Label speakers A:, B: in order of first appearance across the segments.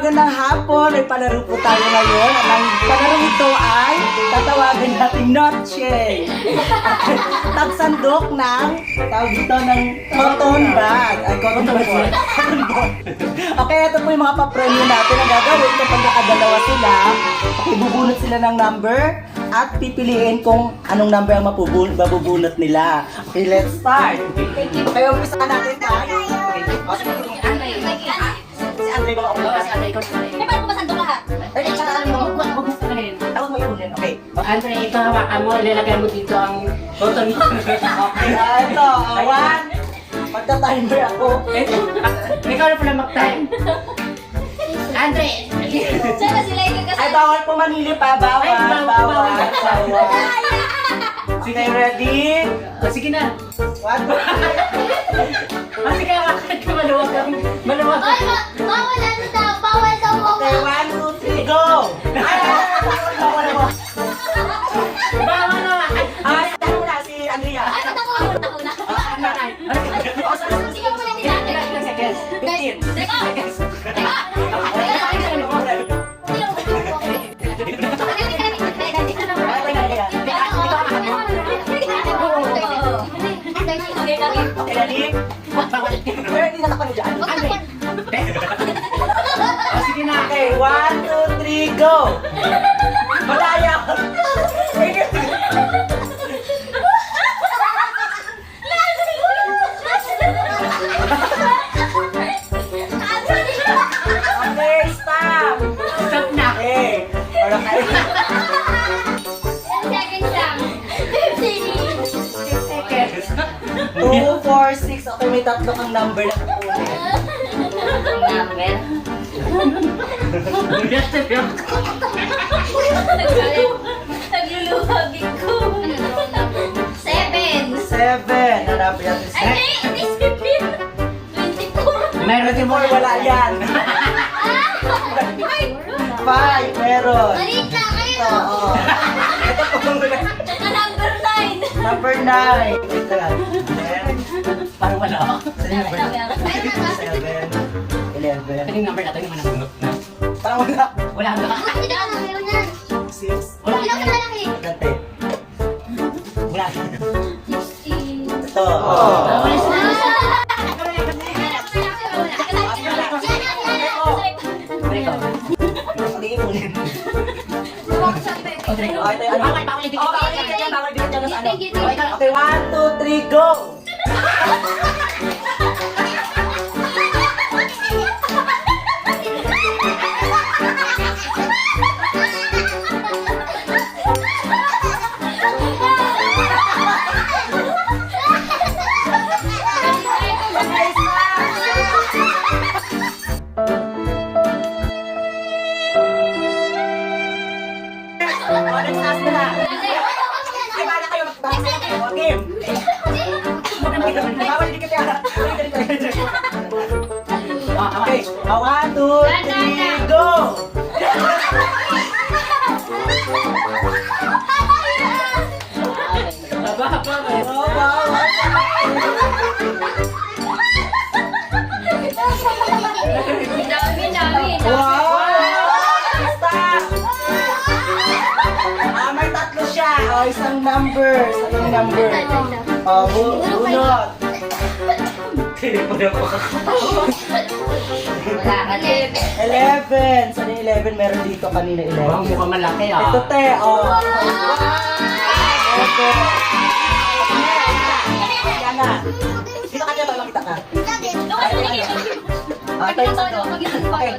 A: magandang hapon. May palaro po tayo ngayon. Ang palaro ito ay tatawagin natin Noche. Tagsandok ng, tawag dito ng cotton bag. Ay, cotton bag. Cotton bag. Okay, ito po yung mga papremyo natin. Ang gagawin kapag nakadalawa sila, okay, bubunot sila ng number at pipiliin kung anong number ang mabubunot nila. Okay, let's start. Kaya umpisa natin tayo. Si Andre ba ako? Si Andre ko.
B: Eh, paano ko masandok lahat?
A: Ay, tsaka ano mo? Tawag mo yung ulit. Okay.
C: Andre, ito hawakan mo, ilalagay mo dito ang button mo.
A: Okay, ito. One. Pagta-timer ako.
C: Ikaw na pala mag-time. Andre!
B: Sana sila yung
A: Ay, bawal po manili pa. Bawal.
C: Ay, bawal.
A: Bawal. Sige, ready?
C: Sige na.
A: One, two,
C: Sige, hawakan ka, maluwag ka. Maluwag ka.
B: Ay, bawal ano daw? Bawal daw mo.
A: okay, one, two, three, go! Ay, bawal mo.
C: Bawal na.
A: Ay, tayo na si Andrea.
B: Ay, ako na. Sige mo na din natin.
A: 15.
B: Teka!
A: Okay, ready? Pero hindi nakapano dyan.
C: Sige na.
A: Okay, one, two, three, go! Malaya ako. Okay, stop!
C: Stop na.
A: Okay, para kayo.
B: Seconds lang.
A: 2, 4, 6. Okay, may tatlo kang number na kukunin.
B: Nagluluwagin ko. 7.
A: 7. Hanapin natin si
B: Ay, hindi, 24.
C: Meron din mo.
A: Wala yan. 5. Meron.
B: Malit na kayo.
A: Oo. Ito po.
B: Tsaka number 9.
A: Number 9. Wait lang.
C: Parang wala.
A: Saan yung number? 7. 11.
C: Ano yung number natin? Yung mananunok na.
A: Parang wala.
C: Wala na.
B: Hindi na lang ngayon yan.
A: 6.
C: Wala
B: Ilang
C: na.
B: na lang eh.
A: Dante.
C: Wala na.
B: 16.
A: Ito.
C: Wala na.
A: Hindi ipunin. Okay, ito yung ano.
C: Bawal yung dikit.
A: Okay, dikit yan. Bawal dikit yan sa ano.
B: Thank you.
A: Okay, 1, 2, 3, go! Next task na. Ay, bala kayo. Game. Bawal dikit yan. Okay, 1, 2, 3, go!
C: Haba pa.
A: Oh, wow.
B: Dami.
A: Wow! Stop! May tatlo siya. Isang number. Isang number. Bunot.
B: Wala ka
A: 11. Saan yung 11? Meron dito kanina 11.
C: Wow, mukhang malaki ah.
A: Ito te. Oh. 11. Yan na. Dito ka dyan. Makita ka. Ito yung sato. Okay.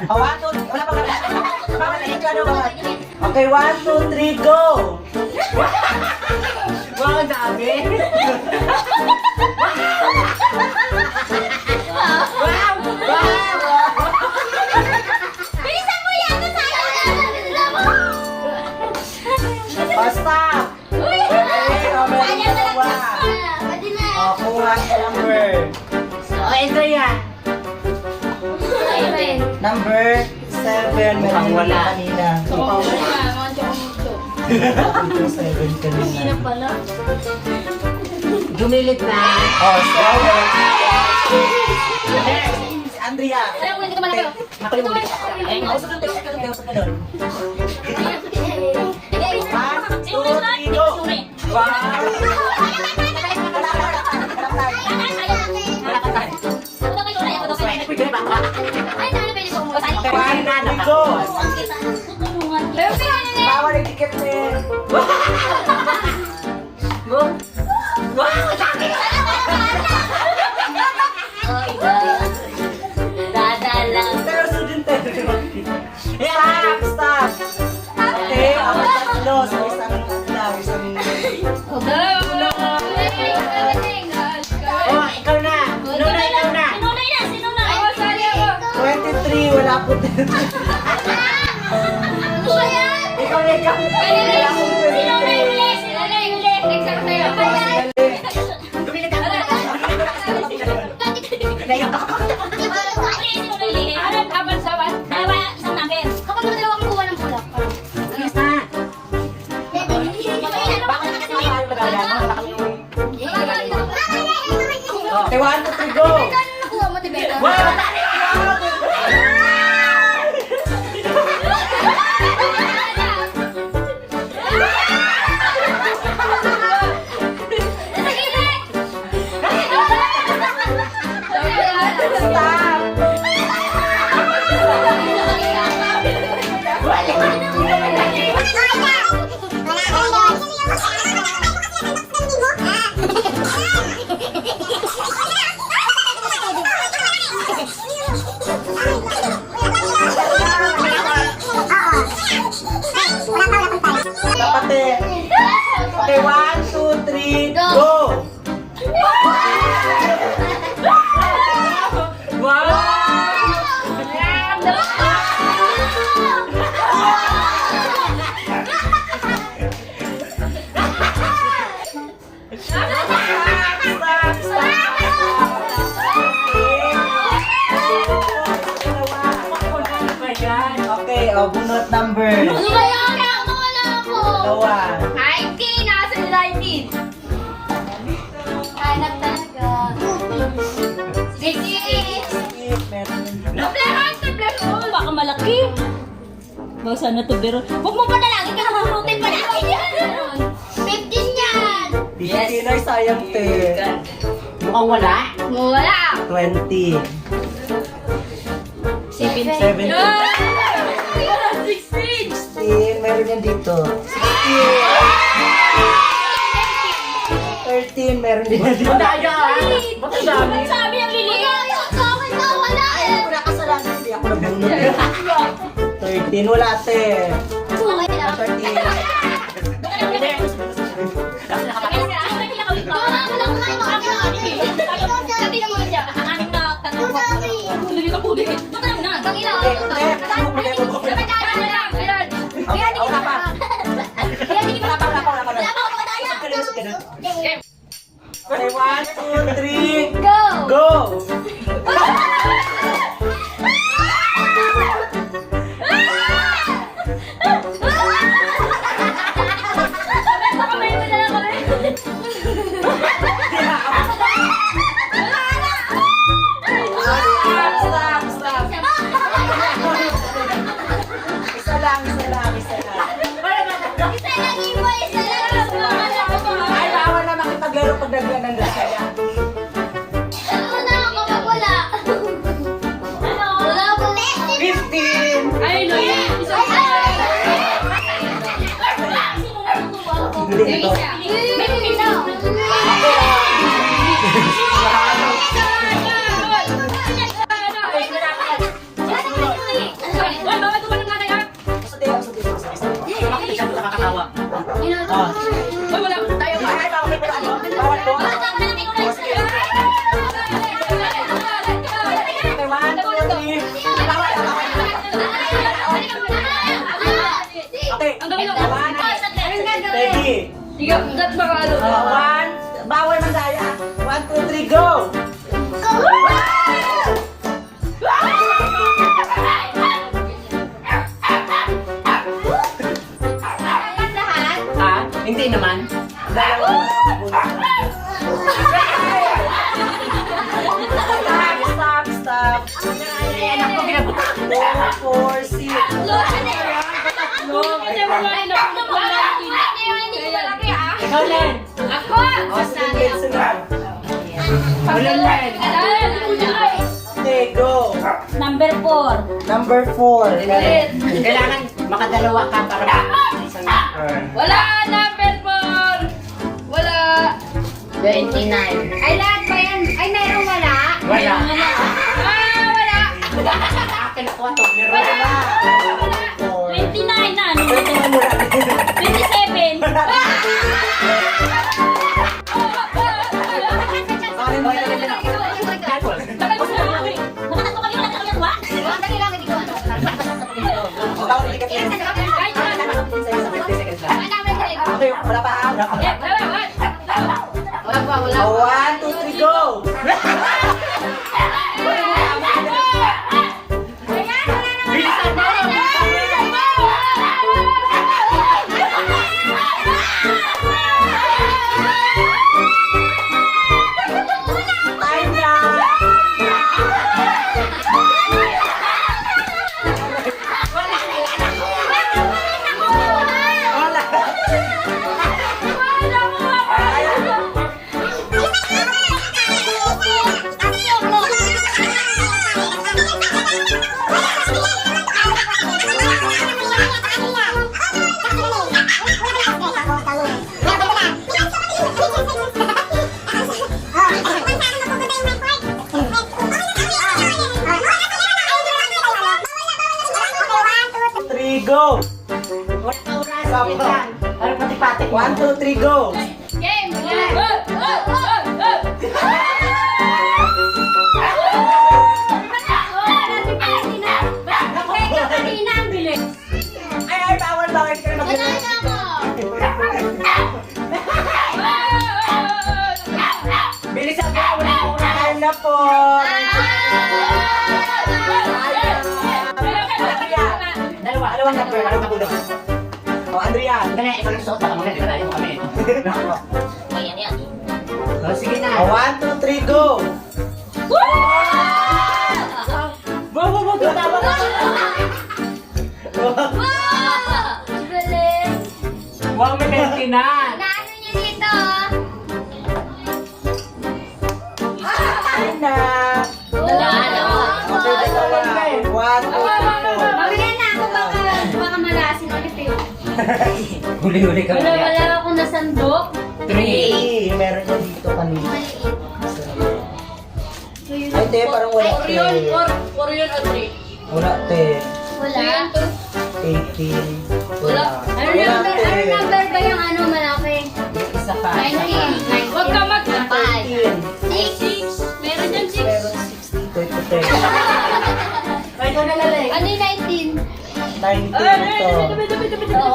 A: Oh, 1, 2, wala pa ka. Bawal na ito. Bawal. Okay, 1, 2, 3, go!
C: Wow, ang dami.
B: Bilisan mo yan!
A: Basta! Okay, oh, meron ka dalawa. Oh, kuha ka number.
C: Oh, ito yan.
A: Number 7.
C: Mukhang wala.
A: Kanina. Number 7 kanina.
B: pala.
C: Dumilit na.
A: Oh, 7. Next, si Andrea.
B: Ayaw ko, hindi ko malayo.
A: Ako yung ulit. Ay, usap na tayo. Usap na doon. 1, 2, 3, go! Wow!
B: Ay, dahil pwede ko umuha.
A: 1, 2, 3, go! Bawal yung ticket eh. Go! Wow! Pero student tayo. Stop! Stop! Okay, ako tatlo. So, isang lang, isang... Oh, ikaw na! Nuna, ikaw na! 23, wala po din. Ikaw na, ikaw. Wala po Naiyak ako. Okay, 1, 2, 3, go! Wow! Dapat eh. Okay, 1, 2, 3, go! Okay, oh, bunot number. Dalawa. Meron din.
C: Baka malaki. Baka sana to pero.
B: Huwag mo pa nalagin ka naman pa natin yan. 15 yan.
A: Yes. Ay, sayang te.
C: Mukhang wala.
B: Wala.
A: 20. 7. 16. Meron yan dito. 13. Meron din yan dito.
C: Ba't ang dami?
B: Sabi ang lili. Wala
A: Ay, wala kasalanan. Hindi ako nabunod. 13. Wala te. 13. Okay, 1, 2, 3, go! Stop! Isa lang. Ay, bawal na makipaglaro pag naglan ng lasaya.
B: Wala.
A: 15!
C: Ay, no, yan.
A: Hindi ito. Bawal po. Okay,
B: Ang gawin mo.
A: ready. One, bawal mandaya. 1, 2, 3, go!
C: Ha? Hindi naman.
A: Stop!
C: Ay, naku, ginabutan.
A: 2, 4, 6.
C: Ikaw, Len.
B: Ako!
A: O, sige, sunod.
C: Ulan, Len.
A: Okay, go.
C: Number 4.
A: Number 4.
C: Kailangan makadalawa ka para isang number.
B: Wala! Number 4! Wala!
C: 29.
B: Ay, lahat ba yan? Ay, mayroong wala?
C: Wala.
B: Wala!
C: Akin ako ito. Meron
B: Wala!
C: na.
B: Wala!
C: 29 na. ano?
A: Pwede mo muna.
C: 27.
A: Bakit mo talaga na?
C: Nakatatlo kayo lang nakakagawa.
A: O, tawag hindi ka tiyan. Okay, wala pa.
B: Wala.
A: O, 1, 2, 3, go.
C: Bilisan mo.
A: Time na. Wala. Three, go.
C: Ano pati-pati?
A: 1, 2, 3, go.
B: Game!
A: Ay, bawal, bawal ka na
B: Wala
A: mag-
B: na ako!
A: Bilisan mo, wala po na. Time na po.
C: Dalawa. Dalawang number. Dalawang katulog.
A: O, Andrea.
C: Ganyan, ikaw yung suot. Baka mamaya, di ba tayo kami? Ayan, yan. O, sige na.
A: O, 1, 2, 3, go.
C: Tama na.
B: Galing!
C: Wow, may 29.
B: Naano niyo dito?
A: Time na.
B: Wala na.
A: Okay, dalawa. 1, 2, 3, go.
B: Mamaya na ako baka malasin ulit yun.
C: Huli-huli ka
B: Wala
C: mamaya.
B: akong nasandok.
C: 3.
A: Meron na dito kanina.
B: Maliit.
A: Ay, te, parang wala, te.
B: Or yun o 3?
A: Wala, te.
B: Wala.
A: 18.
B: Wala. Ano number ba yung ano malaki?
C: Isa pa.
B: 19. Huwag ka mag-5.
A: 18.
B: 6. Meron yung 6.
A: Meron 60. 30.
C: Ay, ikaw na lalay.
B: Ano yung 19?
A: 19 ito.